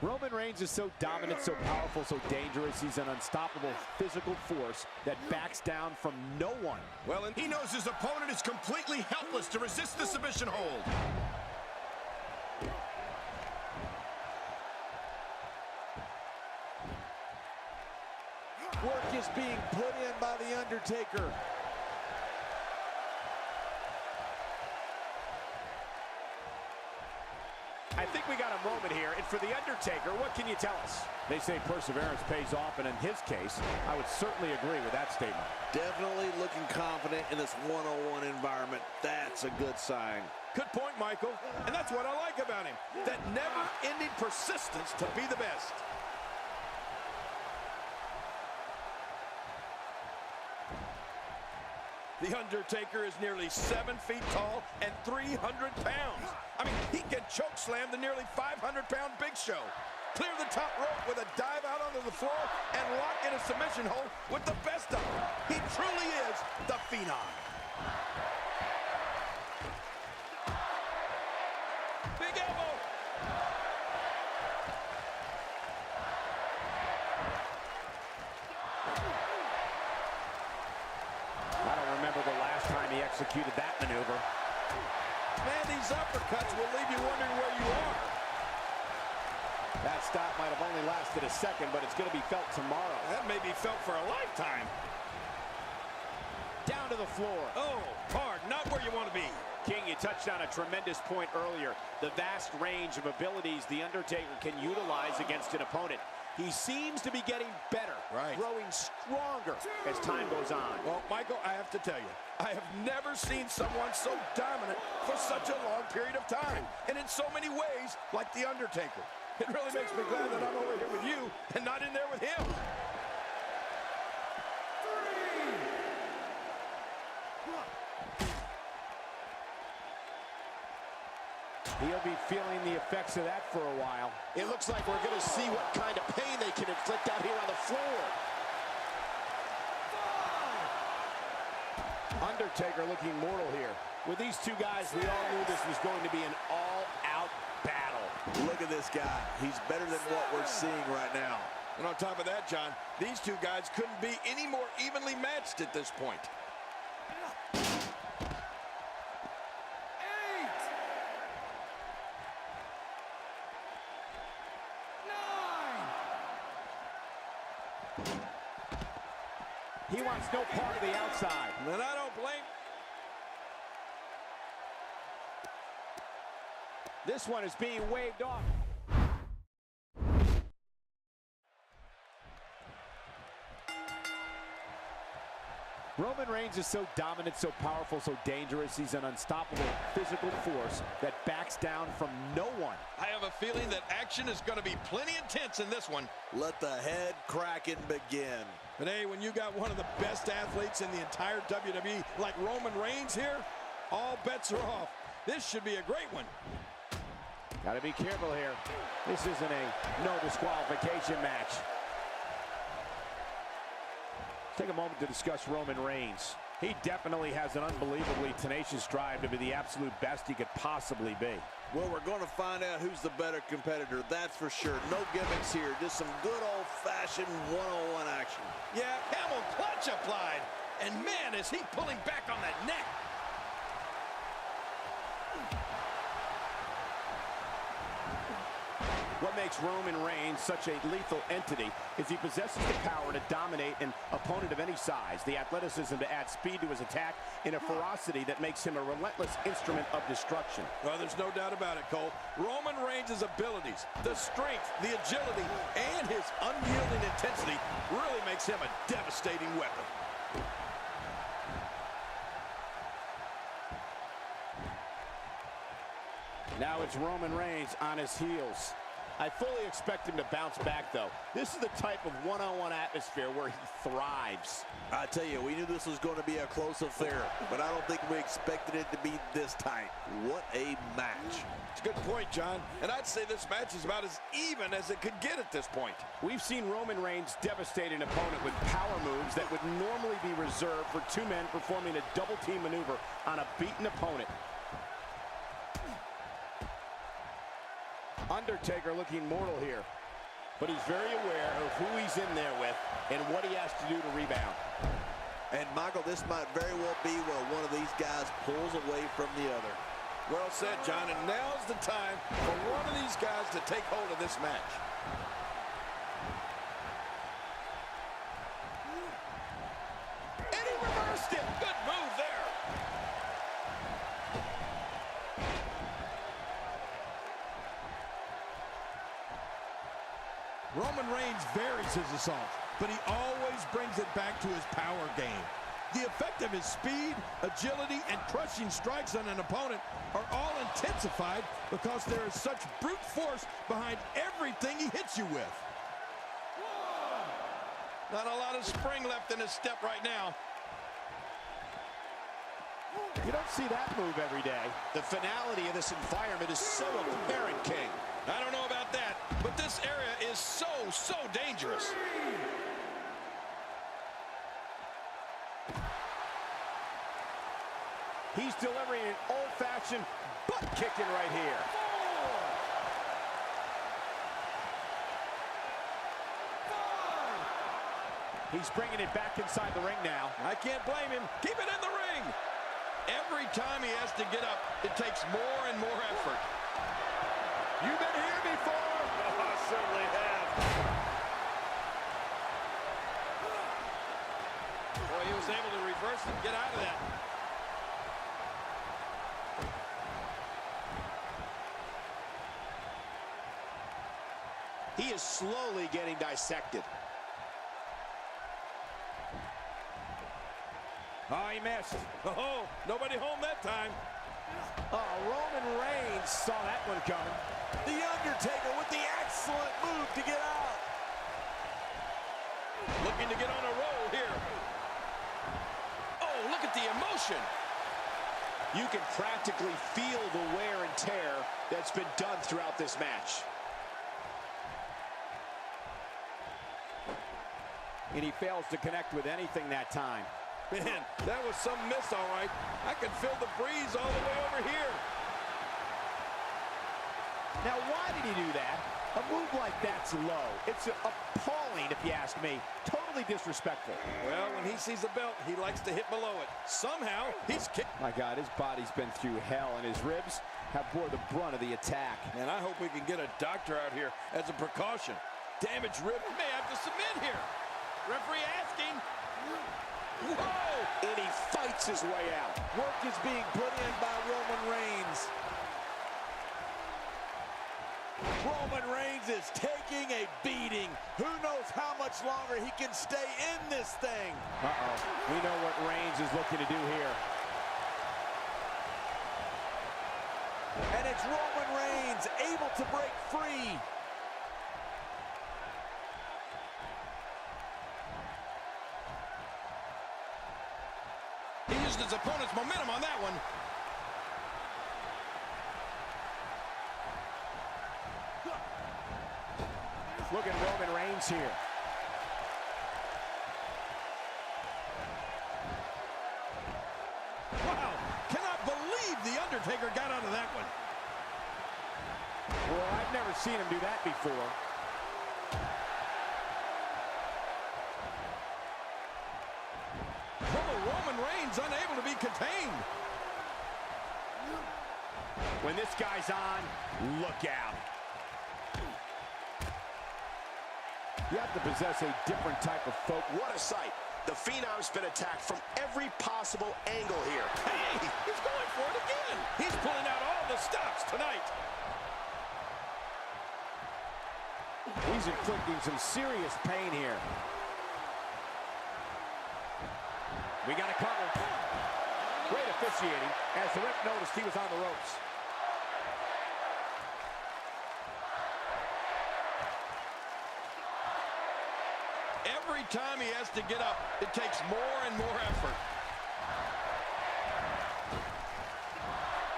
Roman Reigns is so dominant, so powerful, so dangerous. He's an unstoppable physical force that backs down from no one. Well, and he knows his opponent is completely helpless to resist the submission hold. Work is being put in by the Undertaker. I think we got a moment here, and for the Undertaker, what can you tell us? They say perseverance pays off, and in his case, I would certainly agree with that statement. Definitely looking confident in this one-on-one environment. That's a good sign. Good point, Michael. And that's what I like about him. That never-ending persistence to be the best. The Undertaker is nearly 7 feet tall and 300 pounds. I mean, he can choke slam the nearly 500-pound Big Show. Clear the top rope with a dive out onto the floor and lock in a submission hold with the best of them. He truly is the Phenom. Big elbow. I don't remember the last time he executed that maneuver. Man, these uppercuts will leave you wondering where you are. That stop might have only lasted a second, but it's going to be felt tomorrow. That may be felt for a lifetime. Down to the floor. Oh, hard, not where you want to be. King, you touched on a tremendous point earlier. The vast range of abilities the Undertaker can utilize against an opponent. He seems to be getting better, growing stronger as time goes on. Well, Michael, I have to tell you, I have never seen someone so dominant for such a long period of time, and in so many ways, like The Undertaker. It really makes me glad that I'm over here with you and not in there with him. He'll be feeling the effects of that for a while. It looks like we're going to see what kind of pain they can inflict out here on the floor. Undertaker looking mortal here. With these two guys, we all knew this was going to be an all-out battle. Look at this guy. He's better than what we're seeing right now. And on top of that, John, these two guys couldn't be any more evenly matched at this point. He wants no part of the outside. And I don't blame. This one is being waved off. Roman Reigns is so dominant, so powerful, so dangerous. He's an unstoppable physical force that backs down from no one. I have a feeling that action is going to be plenty intense in this one. Let the head cracking begin. But hey, when you got one of the best athletes in the entire WWE like Roman Reigns here, all bets are off. This should be a great one. Got to be careful here. This isn't a no disqualification match. Take a moment to discuss Roman Reigns. He definitely has an unbelievably tenacious drive to be the absolute best he could possibly be. Well, we're going to find out who's the better competitor, that's for sure. No gimmicks here, just some good old-fashioned one-on-one action. Yeah, camel clutch applied. And man, is he pulling back on that neck. What makes Roman Reigns such a lethal entity is he possesses the power to dominate an opponent of any size, the athleticism to add speed to his attack, and a ferocity that makes him a relentless instrument of destruction. Well, there's no doubt about it, Cole. Roman Reigns' abilities, the strength, the agility, and his unyielding intensity really makes him a devastating weapon. Now it's Roman Reigns on his heels. I fully expect him to bounce back, though. This is the type of one-on-one atmosphere where he thrives. I tell you, we knew this was going to be a close affair, but I don't think we expected it to be this tight. What a match. It's a good point, John. And I'd say this match is about as even as it could get at this point. We've seen Roman Reigns devastate an opponent with power moves that would normally be reserved for two men performing a double-team maneuver on a beaten opponent. Undertaker looking mortal here, but he's very aware of who he's in there with and what he has to do to rebound. And Michael, this might very well be where one of these guys pulls away from the other. Well said, John, and now's the time for one of these guys to take hold of this match. And he reversed it. Good move there. Roman Reigns varies his assault, but he always brings it back to his power game. The effect of his speed, agility, and crushing strikes on an opponent are all intensified because there is such brute force behind everything he hits you with. Not a lot of spring left in his step right now. You don't see that move every day. The finality of this environment is so apparent, King. I don't know about that, but this area is so dangerous. He's delivering an old-fashioned butt kicking right here. He's bringing it back inside the ring now. I can't blame him. Keep it in the ring. Every time he has to get up, it takes more and more effort. You've been here before. Oh, I certainly have. Boy, he was able to reverse and get out of that. He is slowly getting dissected. Oh, he missed. Oh, nobody home that time. Oh, Roman Reigns saw that one coming. The Undertaker with the excellent move to get out. Looking to get on a roll here. Oh, look at the emotion. You can practically feel the wear and tear that's been done throughout this match. And he fails to connect with anything that time. Man, that was some miss, all right. I could feel the breeze all the way over here. Now, why did he do that? A move like that's low. It's appalling, if you ask me. Totally disrespectful. Well, when he sees a belt, he likes to hit below it. Somehow, he's kicked. My God, his body's been through hell, and his ribs have bore the brunt of the attack. And I hope we can get a doctor out here as a precaution. Damaged rib may have to submit here. Referee asking. Whoa! And he fights his way out. Work is being put in by Roman Reigns. Roman Reigns is taking a beating. Who knows how much longer he can stay in this thing? Uh-oh. We know what Reigns is looking to do here. And it's Roman Reigns able to break free. He used his opponent's momentum on that one. Look at Roman Reigns here. Wow, cannot believe the Undertaker got out of that one. Well, I've never seen him do that before. Roman Reigns unable to be contained. When this guy's on, look out. You have to possess a different type of focus. What a sight. The Phenom's been attacked from every possible angle here. Hey, he's going for it again. He's pulling out all the stops tonight. He's inflicting some serious pain here. We got a cover. Great officiating as the ref noticed he was on the ropes. Every time he has to get up, it takes more and more effort.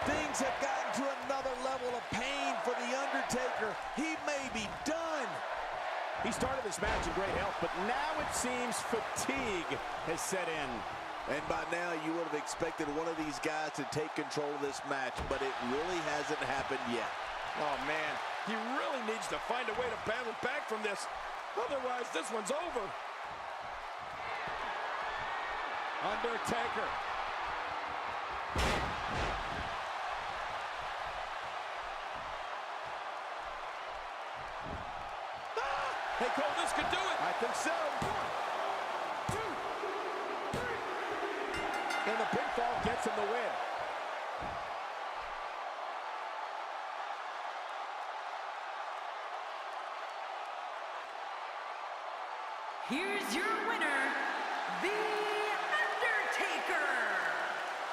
Things have gotten to another level of pain for The Undertaker. He may be done. He started this match in great health, but now it seems fatigue has set in. And by now, you would have expected one of these guys to take control of this match, but it really hasn't happened yet. Oh, man, He really needs to find a way to battle back from this. Otherwise, this one's over. Undertaker. Hey, Cole, this could do it. I think so. 1, 2, 3. And the pinfall gets him the win. Here's your winner, The Undertaker.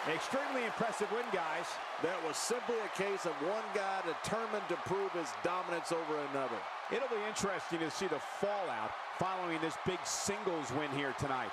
Extremely impressive win, guys. That was simply a case of one guy determined to prove his dominance over another. It'll be interesting to see the fallout following this big singles win here tonight.